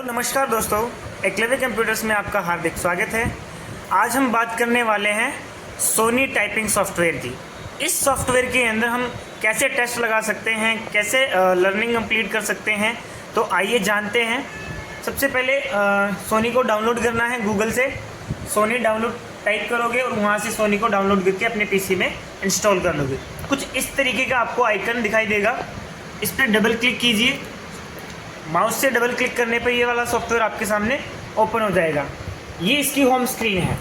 नमस्कार दोस्तों, एकलव्य कंप्यूटर्स में आपका हार्दिक स्वागत है। आज हम बात करने वाले हैं सोनी टाइपिंग सॉफ्टवेयर की। इस सॉफ्टवेयर के अंदर हम कैसे टेस्ट लगा सकते हैं, कैसे लर्निंग कंप्लीट कर सकते हैं, तो आइए जानते हैं। सबसे पहले सोनी को डाउनलोड करना है। गूगल से सोनी डाउनलोड टाइप करोगे और वहाँ से सोनी को डाउनलोड करके अपने पीसी में इंस्टॉल कर लोगे। कुछ इस तरीके का आपको आइकन दिखाई देगा, इस पर डबल क्लिक कीजिए। माउस से डबल क्लिक करने पर ये वाला सॉफ्टवेयर आपके सामने ओपन हो जाएगा। ये इसकी होम स्क्रीन है।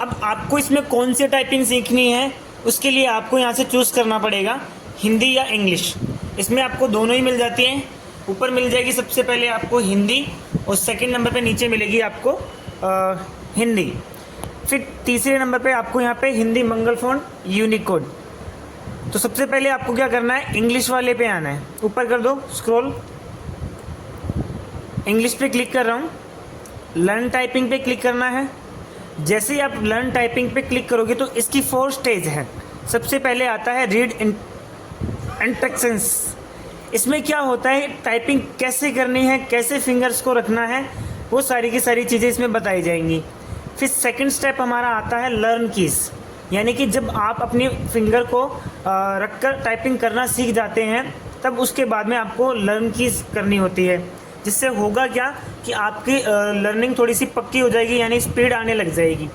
अब आपको इसमें कौन सी टाइपिंग सीखनी है, उसके लिए आपको यहाँ से चूज़ करना पड़ेगा, हिंदी या इंग्लिश। इसमें आपको दोनों ही मिल जाती हैं। ऊपर मिल जाएगी सबसे पहले आपको हिंदी, और सेकंड नंबर पे नीचे मिलेगी आपको हिंदी। फिर तीसरे नंबर पे आपको यहाँ पे हिंदी मंगल फॉन्ट यूनिकोड। तो सबसे पहले आपको क्या करना है, इंग्लिश वाले पे आना है। ऊपर कर दो स्क्रॉल, इंग्लिश पे क्लिक कर रहा हूँ। लर्न टाइपिंग पे क्लिक करना है। जैसे ही आप लर्न टाइपिंग पे क्लिक करोगे तो इसकी 4 स्टेज है। सबसे पहले आता है रीड इंस्ट्रक्शंस। इसमें क्या होता है, टाइपिंग कैसे करनी है, कैसे फिंगर्स को रखना है, वो सारी की सारी चीज़ें इसमें बताई जाएंगी। फिर सेकंड स्टेप हमारा आता है लर्न कीज़, यानी कि जब आप अपनी फिंगर को रखकर टाइपिंग करना सीख जाते हैं, तब उसके बाद में आपको लर्न कीज़ करनी होती है। जिससे होगा क्या कि आपकी लर्निंग थोड़ी सी पक्की हो जाएगी, यानी स्पीड आने लग जाएगी।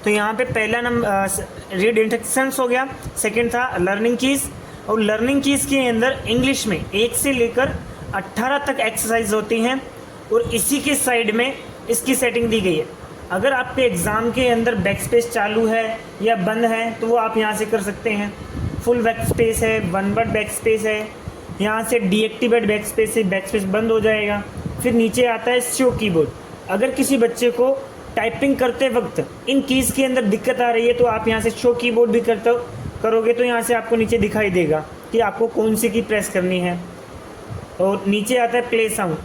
तो यहाँ पे पहला नंबर रीड इंस्ट्रक्शंस हो गया, सेकंड था लर्निंग कीज़। और लर्निंग कीज़ के अंदर इंग्लिश में 1 से लेकर 18 तक एक्सरसाइज होती हैं, और इसी के साइड में इसकी सेटिंग दी गई है। अगर आपके एग्ज़ाम के अंदर बैक स्पेस चालू है या बंद है तो वो आप यहाँ से कर सकते हैं। फुल बैक स्पेस है, वन वर्ड बैक स्पेस है, यहाँ से डीएक्टिवेट बैक स्पेस से बैक स्पेस बंद हो जाएगा। फिर नीचे आता है शो कीबोर्ड। अगर किसी बच्चे को टाइपिंग करते वक्त इन कीज़ के अंदर दिक्कत आ रही है तो आप यहाँ से शो कीबोर्ड भी करोगे तो यहाँ से आपको नीचे दिखाई देगा कि आपको कौन सी की प्रेस करनी है। और नीचे आता है प्ले साउंड।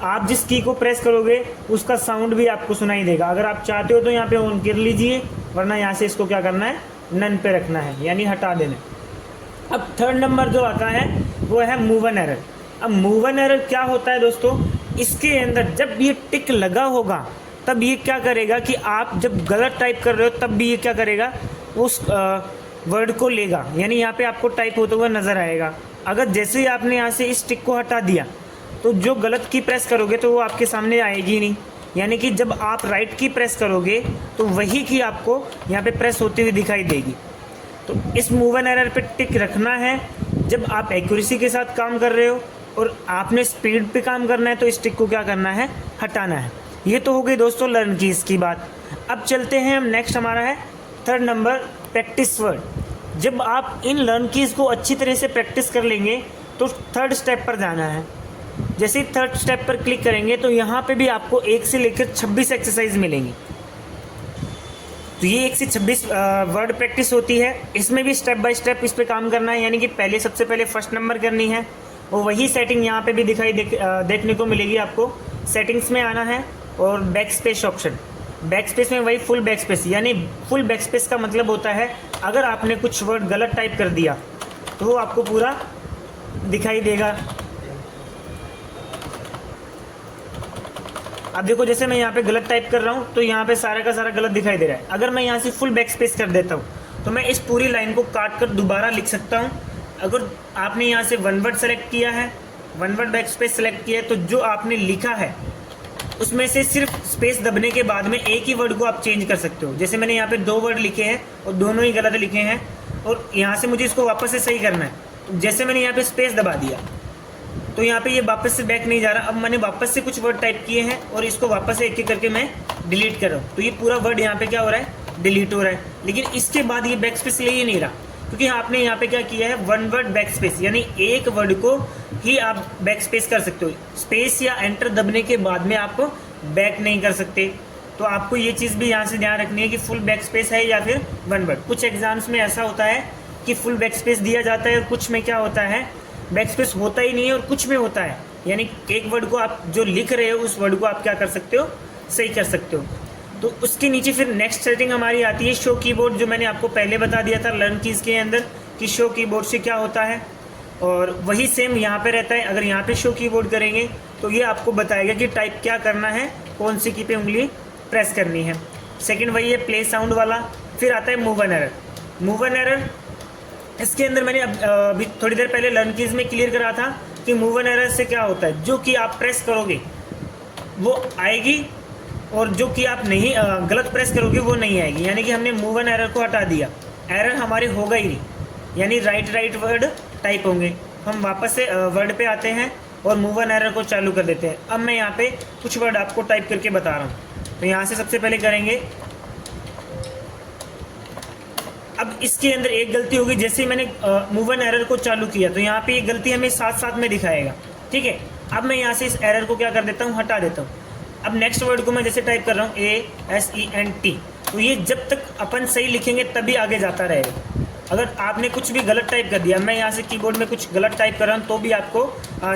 आप जिस की को प्रेस करोगे उसका साउंड भी आपको सुनाई देगा। अगर आप चाहते हो तो यहाँ पे ऑन कर लीजिए, वरना यहाँ से इसको क्या करना है, नन पे रखना है, यानी हटा देना है। अब थर्ड नंबर जो आता है वो है मूव एन एरर। अब मूव एन एरर क्या होता है दोस्तों, इसके अंदर जब ये टिक लगा होगा तब ये क्या करेगा कि आप जब गलत टाइप कर रहे हो तब भी ये क्या करेगा, उस वर्ड को लेगा, यानी यहाँ पे आपको टाइप होता हुआ नज़र आएगा। अगर जैसे ही आपने यहाँ से इस टिक को हटा दिया तो जो गलत की प्रेस करोगे तो वो आपके सामने आएगी नहीं। यानी कि जब आप राइट की प्रेस करोगे तो वही की आपको यहाँ पे प्रेस होती हुई दिखाई देगी। तो इस मूव एन एरर पे टिक रखना है जब आप एक्यूरेसी के साथ काम कर रहे हो, और आपने स्पीड पे काम करना है तो इस टिक को क्या करना है, हटाना है। ये तो हो गई दोस्तों लर्न कीज़ की बात। अब चलते हैं हम, नेक्स्ट हमारा है थर्ड नंबर प्रैक्टिस वर्ड। जब आप इन लर्न कीज़ को अच्छी तरह से प्रैक्टिस कर लेंगे तो थर्ड स्टेप पर जाना है। जैसे ही थर्ड स्टेप पर क्लिक करेंगे तो यहाँ पे भी आपको 1 से लेकर 26 एक्सरसाइज मिलेंगी। तो ये 1 से 26 वर्ड प्रैक्टिस होती है। इसमें भी स्टेप बाय स्टेप इस पे काम करना है, यानी कि सबसे पहले फर्स्ट नंबर करनी है, और वही सेटिंग यहाँ पे भी देखने को मिलेगी आपको। सेटिंग्स में आना है और back space option. Back space में वही फुल बैक स्पेस, यानी फुल बैक स्पेस का मतलब होता है अगर आपने कुछ वर्ड गलत टाइप कर दिया तो वो आपको पूरा दिखाई देगा। अब देखो, जैसे मैं यहाँ पे गलत टाइप कर रहा हूँ तो यहाँ पे सारा का सारा गलत दिखाई दे रहा है। अगर मैं यहाँ से फुल बैक स्पेस कर देता हूँ तो मैं इस पूरी लाइन को काट कर दोबारा लिख सकता हूँ। अगर आपने यहाँ से वन वर्ड सेलेक्ट किया है, one word back space select किया है, तो जो आपने लिखा है उसमें से सिर्फ स्पेस दबने के बाद में एक ही वर्ड को आप चेंज कर सकते हो। जैसे मैंने यहाँ पे 2 वर्ड लिखे हैं और दोनों ही गलत लिखे हैं, और यहाँ से मुझे इसको वापस से सही करना है। तो जैसे मैंने यहाँ पे स्पेस दबा दिया तो यहाँ पे ये वापस से बैक नहीं जा रहा। अब मैंने वापस से कुछ वर्ड टाइप किए हैं और इसको वापस से एक एक करके मैं डिलीट कर रहा हूँ, तो ये पूरा वर्ड यहाँ पे क्या हो रहा है, डिलीट हो रहा है। लेकिन इसके बाद ये बैक स्पेस ले ही नहीं रहा, क्योंकि आपने यहाँ पे क्या किया है, वन वर्ड बैक स्पेस, यानी एक वर्ड को ही आप बैक स्पेस कर सकते हो। स्पेस या एंटर दबने के बाद में आप बैक नहीं कर सकते। तो आपको ये चीज़ भी यहाँ से ध्यान रखनी है कि फुल बैक स्पेस है या फिर वन वर्ड। कुछ एग्जाम्स में ऐसा होता है कि फुल बैक स्पेस दिया जाता है और कुछ में क्या होता है, बैक स्पेस होता ही नहीं है, और कुछ में होता है। यानी एक वर्ड को आप जो लिख रहे हो उस वर्ड को आप क्या कर सकते हो, सही कर सकते हो। तो उसके नीचे फिर नेक्स्ट सेटिंग हमारी आती है शो कीबोर्ड, जो मैंने आपको पहले बता दिया था लर्न कीज़ के अंदर कि शो कीबोर्ड से क्या होता है, और वही सेम यहाँ पे रहता है। अगर यहाँ पे शो कीबोर्ड करेंगे तो ये आपको बताएगा कि टाइप क्या करना है, कौन सी की पे उंगली प्रेस करनी है। सेकंड वही है प्ले साउंड वाला। फिर आता है move and error. Move and error इसके अंदर मैंने अभी थोड़ी देर पहले लर्न कीज में क्लियर करा था कि मूव एंड एरर से क्या होता है, जो कि आप प्रेस करोगे वो आएगी और जो कि आप नहीं गलत प्रेस करोगे वो नहीं आएगी। यानी कि हमने मूव एंड एरर को हटा दिया, एरर हमारे होगा ही नहीं, यानी राइट वर्ड टाइप होंगे। हम वापस से वर्ड पे आते हैं और मूव एंड एरर को चालू कर देते हैं। अब मैं यहाँ पे कुछ वर्ड आपको टाइप करके बता रहा हूँ। तो यहाँ से सबसे पहले करेंगे, अब इसके अंदर एक गलती होगी, जैसे ही मैंने मूव एंड एरर को चालू किया तो यहाँ पे ये गलती हमें साथ साथ में दिखाएगा। ठीक है, अब मैं यहाँ से इस एरर को क्या कर देता हूँ, हटा देता हूँ। अब नेक्स्ट वर्ड को मैं जैसे टाइप कर रहा हूँ ASENT, तो ये जब तक अपन सही लिखेंगे तभी आगे जाता रहेगा। अगर आपने कुछ भी गलत टाइप कर दिया, मैं यहाँ से कीबोर्ड में कुछ गलत टाइप कर रहा हूँ तो भी आपको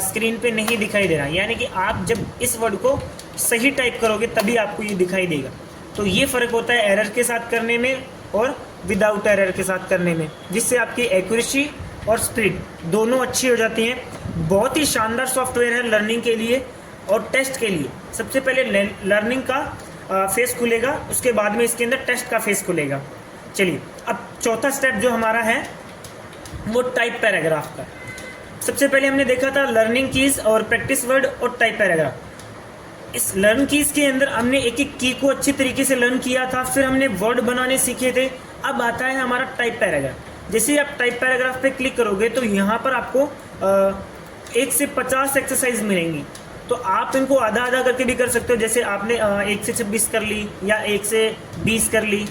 स्क्रीन पे नहीं दिखाई दे रहा, यानी कि आप जब इस वर्ड को सही टाइप करोगे तभी आपको ये दिखाई देगा। तो ये फ़र्क होता है एरर के साथ करने में और विदाउट एरर के साथ करने में, जिससे आपकी एक्यूरेसी और स्पीड दोनों अच्छी हो जाती हैं। बहुत ही शानदार सॉफ्टवेयर है लर्निंग के लिए और टेस्ट के लिए। सबसे पहले लर्निंग का फेस खुलेगा, उसके बाद में इसके अंदर टेस्ट का फेस खुलेगा। चलिए, अब चौथा स्टेप जो हमारा है वो टाइप पैराग्राफ का। सबसे पहले हमने देखा था लर्निंग कीज और प्रैक्टिस वर्ड और टाइप पैराग्राफ। इस लर्न कीज के अंदर हमने एक एक की को अच्छी तरीके से लर्न किया था, फिर हमने वर्ड बनाने सीखे थे। अब आता है हमारा टाइप पैराग्राफ। जैसे ही आप टाइप पैराग्राफ पे क्लिक करोगे तो यहाँ पर आपको 1 से 50 एक्सरसाइज मिलेंगी। तो आप इनको आधा आधा करके भी कर सकते हो, जैसे आपने 1 से 26 कर ली या 1 से 20 कर ली,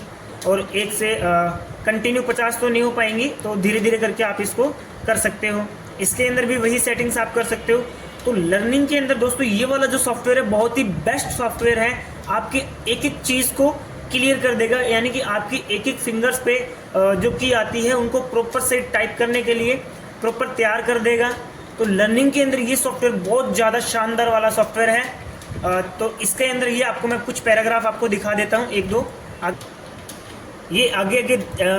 और 1 से कंटिन्यू 50 तो नहीं हो पाएंगी, तो धीरे धीरे करके आप इसको कर सकते हो। इसके अंदर भी वही सेटिंग्स आप कर सकते हो। तो लर्निंग के अंदर दोस्तों ये वाला जो सॉफ्टवेयर है बहुत ही बेस्ट सॉफ्टवेयर है। आपके एक एक चीज़ को क्लियर कर देगा, यानी कि आपकी एक एक फिंगर्स पे जो की आती है उनको प्रॉपर से टाइप करने के लिए प्रॉपर तैयार कर देगा। तो लर्निंग के अंदर ये सॉफ्टवेयर बहुत ज़्यादा शानदार वाला सॉफ्टवेयर है। तो इसके अंदर ये आपको मैं कुछ पैराग्राफ आपको दिखा देता हूँ, 1-2। ये आगे आगे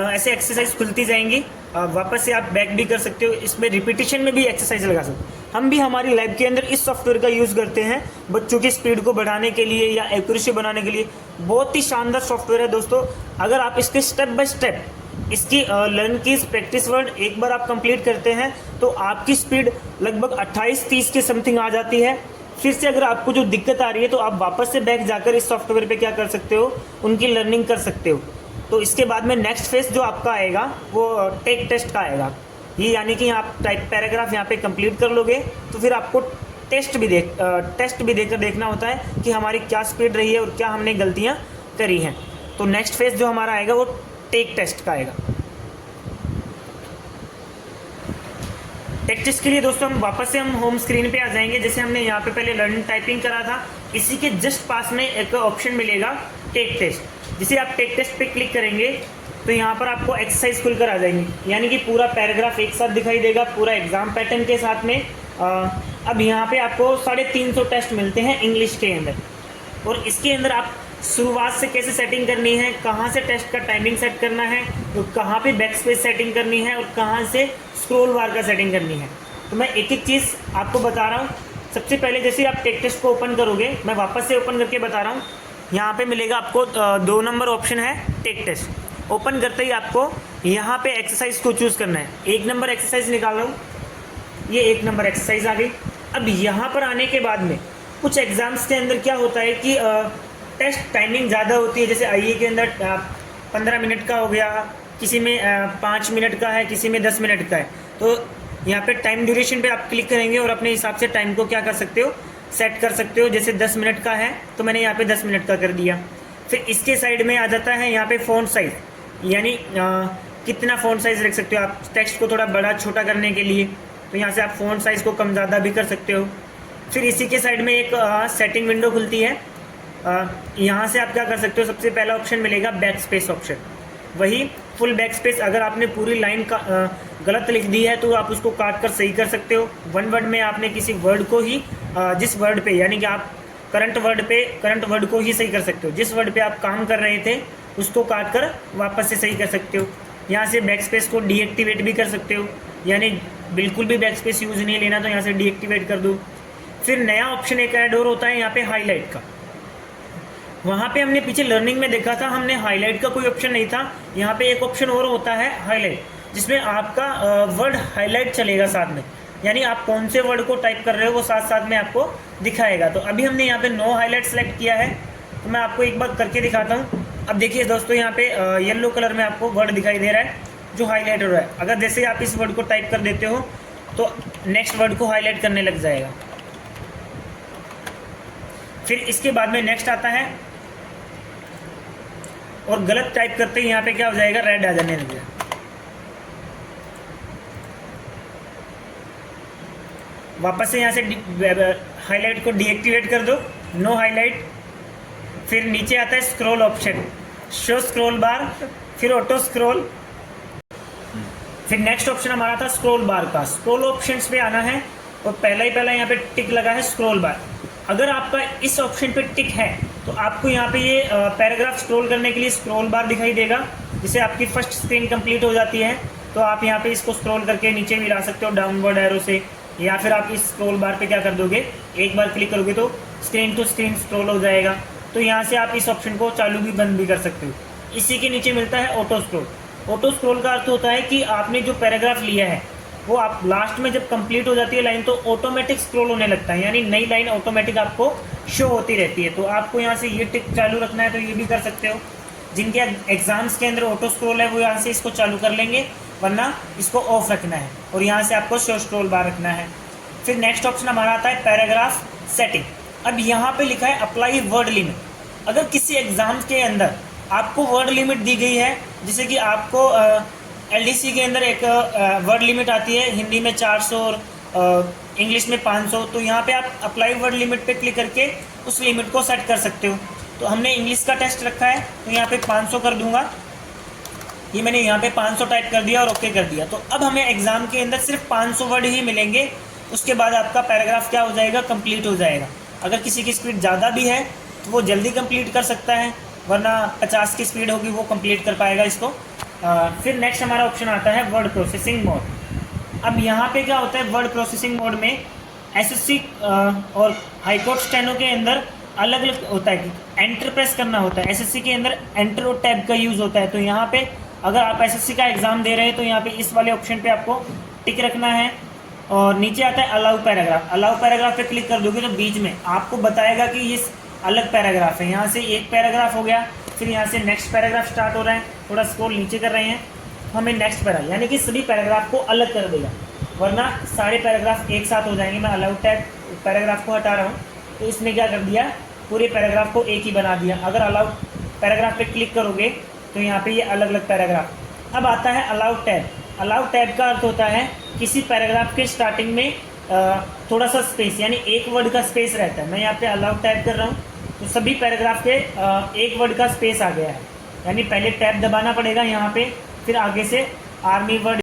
ऐसे एक्सरसाइज खुलती जाएंगी, वापस से आप बैक भी कर सकते हो। इसमें रिपीटिशन में भी एक्सरसाइज लगा सकते हो। हम भी हमारी लैब के अंदर इस सॉफ्टवेयर का यूज़ करते हैं बच्चों की स्पीड को बढ़ाने के लिए या एक्यूरेसी बढ़ाने के लिए। बहुत ही शानदार सॉफ्टवेयर है दोस्तों। अगर आप इसके स्टेप बाय स्टेप इसकी लर्न कीज प्रैक्टिस वर्ड एक बार आप कंप्लीट करते हैं तो आपकी स्पीड लगभग 28-30 के समथिंग आ जाती है। फिर से अगर आपको जो दिक्कत आ रही है तो आप वापस से बैक जाकर इस सॉफ्टवेयर पे क्या कर सकते हो, उनकी लर्निंग कर सकते हो। तो इसके बाद में नेक्स्ट फेज जो आपका आएगा वो टेक टेस्ट का आएगा। ये यानी कि आप टाइप पैराग्राफ यहाँ पे कंप्लीट कर लोगे तो फिर आपको टेस्ट भी देकर देखना होता है कि हमारी क्या स्पीड रही है और क्या हमने गलतियाँ करी हैं। तो नेक्स्ट फेज जो हमारा आएगा वो टेक टेस्ट का आएगा। टेक टेस्ट के लिए दोस्तों वापस से हम होम स्क्रीन पे आ जाएंगे। जैसे हमने यहाँ पे पहले लर्न टाइपिंग करा था, इसी के जस्ट पास में एक ऑप्शन मिलेगा टेक टेस्ट। जिसे आप टेक टेस्ट पे क्लिक करेंगे तो यहाँ पर आपको एक्सरसाइज खुलकर आ जाएंगी, यानी कि पूरा पैराग्राफ एक साथ दिखाई देगा पूरा एग्जाम पैटर्न के साथ में। अब यहाँ पे आपको 350 टेस्ट मिलते हैं इंग्लिश के अंदर, और इसके अंदर आप शुरुआत से कैसे सेटिंग करनी है, कहाँ से टेस्ट का टाइमिंग सेट करना है, तो कहाँ पे बैक स्पेस सेटिंग करनी है और कहाँ से स्क्रॉल बार का सेटिंग करनी है। तो मैं एक एक चीज़ आपको बता रहा हूँ। सबसे पहले जैसे आप टेक टेस्ट को ओपन करोगे, मैं वापस से ओपन करके बता रहा हूँ। यहाँ पे मिलेगा आपको 2 नंबर ऑप्शन है टेक टेस्ट। ओपन करते ही आपको यहाँ पे एक्सरसाइज को चूज़ करना है। 1 नंबर एक्सरसाइज निकाल रहा हूँ, ये 1 नंबर एक्सरसाइज आ गई। अब यहाँ पर आने के बाद में कुछ एग्ज़ाम्स के अंदर क्या होता है कि टेस्ट टाइमिंग ज़्यादा होती है। जैसे आईए के अंदर 15 मिनट का हो गया, किसी में 5 मिनट का है, किसी में 10 मिनट का है। तो यहाँ पे टाइम ड्यूरेशन पे आप क्लिक करेंगे और अपने हिसाब से टाइम को क्या कर सकते हो, सेट कर सकते हो। जैसे 10 मिनट का है तो मैंने यहाँ पे 10 मिनट का कर दिया। फिर इसके साइड में आ जाता है यहाँ पे फ़ॉन्ट साइज़, यानी कितना फ़ॉन्ट साइज़ रख सकते हो आप टेक्स्ट को थोड़ा बड़ा छोटा करने के लिए। तो यहाँ से आप फ़ॉन्ट साइज़ को कम ज़्यादा भी कर सकते हो। फिर इसी के साइड में एक सेटिंग विंडो खुलती है। यहाँ से आप क्या कर सकते हो, सबसे पहला ऑप्शन मिलेगा बैक स्पेस ऑप्शन। वही फुल बैक स्पेस, अगर आपने पूरी लाइन का गलत लिख दी है तो आप उसको काट कर सही कर सकते हो। 1 वर्ड में आपने किसी वर्ड को ही जिस वर्ड पे, यानी कि आप करंट वर्ड को ही सही कर सकते हो। जिस वर्ड पे आप काम कर रहे थे उसको काट कर वापस से सही कर सकते हो। यहाँ से बैक स्पेस को डीएक्टिवेट भी कर सकते हो, यानी बिल्कुल भी बैक स्पेस यूज़ नहीं लेना तो यहाँ से डीएक्टिवेट कर दो। फिर नया ऑप्शन एक ऐड और होता है यहाँ पे हाईलाइट का। वहाँ पे हमने पीछे लर्निंग में देखा था, हमने हाईलाइट का कोई ऑप्शन नहीं था। यहाँ पे एक ऑप्शन और होता है हाईलाइट, जिसमें आपका वर्ड हाईलाइट चलेगा साथ में, यानी आप कौन से वर्ड को टाइप कर रहे हो वो साथ साथ में आपको दिखाएगा। तो अभी हमने यहाँ पे नो हाईलाइट सेलेक्ट किया है, तो मैं आपको एक बार करके दिखाता हूँ। अब देखिए दोस्तों, यहाँ पे येलो कलर में आपको वर्ड दिखाई दे रहा है जो हाईलाइट हो रहा है। अगर जैसे आप इस वर्ड को टाइप कर देते हो तो नेक्स्ट वर्ड को हाईलाइट करने लग जाएगा। फिर इसके बाद में नेक्स्ट आता है, और गलत टाइप करते ही यहाँ पे क्या हो जाएगा, रेड आ जाने लग जाएगा। वापस से यहाँ से हाईलाइट को डीएक्टिवेट कर दो, नो हाईलाइट। फिर नीचे आता है स्क्रॉल ऑप्शन, शो स्क्रॉल बार, फिर ऑटो स्क्रॉल। फिर नेक्स्ट ऑप्शन हमारा था स्क्रॉल बार का। स्क्रॉल ऑप्शंस पे आना है और पहला यहाँ पे टिक लगा है स्क्रॉल बार। अगर आपका इस ऑप्शन पे टिक है तो आपको यहाँ पे ये पैराग्राफ स्क्रॉल करने के लिए स्क्रॉल बार दिखाई देगा, जिससे आपकी फर्स्ट स्क्रीन कंप्लीट हो जाती है। तो आप यहाँ पे इसको स्क्रॉल करके नीचे भी ला सकते हो डाउनवर्ड एरो से, या फिर आप इस स्क्रॉल बार पे क्या कर दोगे, एक बार क्लिक करोगे तो स्क्रीन टू स्क्रीन स्क्रॉल हो जाएगा। तो यहाँ से आप इस ऑप्शन को चालू भी बंद भी कर सकते हो। इसी के नीचे मिलता है ऑटो स्क्रॉल। ऑटो स्क्रॉल का अर्थ होता है कि आपने जो पैराग्राफ लिया है वो आप लास्ट में जब कंप्लीट हो जाती है लाइन तो ऑटोमेटिक स्क्रॉल होने लगता है, यानी नई लाइन ऑटोमेटिक आपको शो होती रहती है। तो आपको यहाँ से ये टिक चालू रखना है तो ये भी कर सकते हो। जिनके एग्जाम्स के अंदर ऑटो स्क्रॉल है वो यहाँ से इसको चालू कर लेंगे, वरना इसको ऑफ रखना है और यहाँ से आपको शो स्क्रॉल बार रखना है। फिर नेक्स्ट ऑप्शन हमारा आता है पैराग्राफ सेटिंग। अब यहाँ पे लिखा है अप्लाई वर्ड लिमिट। अगर किसी एग्जाम के अंदर आपको वर्ड लिमिट दी गई है, जैसे कि आपको एलडीसी के अंदर एक वर्ड लिमिट आती है, हिंदी में 400 और इंग्लिश में 500, तो यहाँ पे आप अप्लाई वर्ड लिमिट पे क्लिक करके उस लिमिट को सेट कर सकते हो। तो हमने इंग्लिश का टेस्ट रखा है तो यहाँ पे 500 कर दूंगा। ये मैंने यहाँ पे 500 टाइप कर दिया और ओके कर दिया। तो अब हमें एग्जाम के अंदर सिर्फ 500 वर्ड ही मिलेंगे, उसके बाद आपका पैराग्राफ क्या हो जाएगा, कंप्लीट हो जाएगा। अगर किसी की स्पीड ज़्यादा भी है तो वो जल्दी कंप्लीट कर सकता है, वरना 50 की स्पीड होगी वो कंप्लीट कर पाएगा इसको। फिर नेक्स्ट हमारा ऑप्शन आता है वर्ड प्रोसेसिंग मोड। अब यहाँ पे क्या होता है, वर्ड प्रोसेसिंग मोड में एसएससी और हाईकोर्ट स्टेनो के अंदर अलग अलग होता है कि एंटर प्रेस करना होता है। एसएससी के अंदर एंटर और टैब का यूज़ होता है। तो यहाँ पे अगर आप एसएससी का एग्ज़ाम दे रहे हैं तो यहाँ पे इस वाले ऑप्शन पे आपको टिक रखना है। और नीचे आता है अलाउ पैराग्राफ। अलाउ पैराग्राफ पे क्लिक कर दोगे तो बीच में आपको बताएगा कि ये अलग पैराग्राफ है। यहाँ से एक पैराग्राफ हो गया, फिर यहाँ से नेक्स्ट पैराग्राफ स्टार्ट हो रहा है, थोड़ा स्क्रॉल नीचे कर रहे हैं, हमें नेक्स्ट पैराग्राफ, यानी कि सभी पैराग्राफ को अलग कर देगा, वरना सारे पैराग्राफ एक साथ हो जाएंगे। मैं अलाउ टैग पैराग्राफ को हटा रहा हूँ, तो इसने क्या कर दिया, पूरे पैराग्राफ को एक ही बना दिया। अगर अलाउ पैराग्राफ पे क्लिक करोगे तो यहाँ पे ये अलग अलग पैराग्राफ। अब आता है अलाउ टैब। अलाउ टैब का अर्थ होता है किसी पैराग्राफ के स्टार्टिंग में थोड़ा सा स्पेस, यानी एक वर्ड का स्पेस रहता है। मैं यहाँ पे अलाउ टैब कर रहा हूँ तो सभी पैराग्राफ के एक वर्ड का स्पेस आ गया है, यानी पहले टैब दबाना पड़ेगा यहाँ पे, फिर आगे से आर्मी वर्ड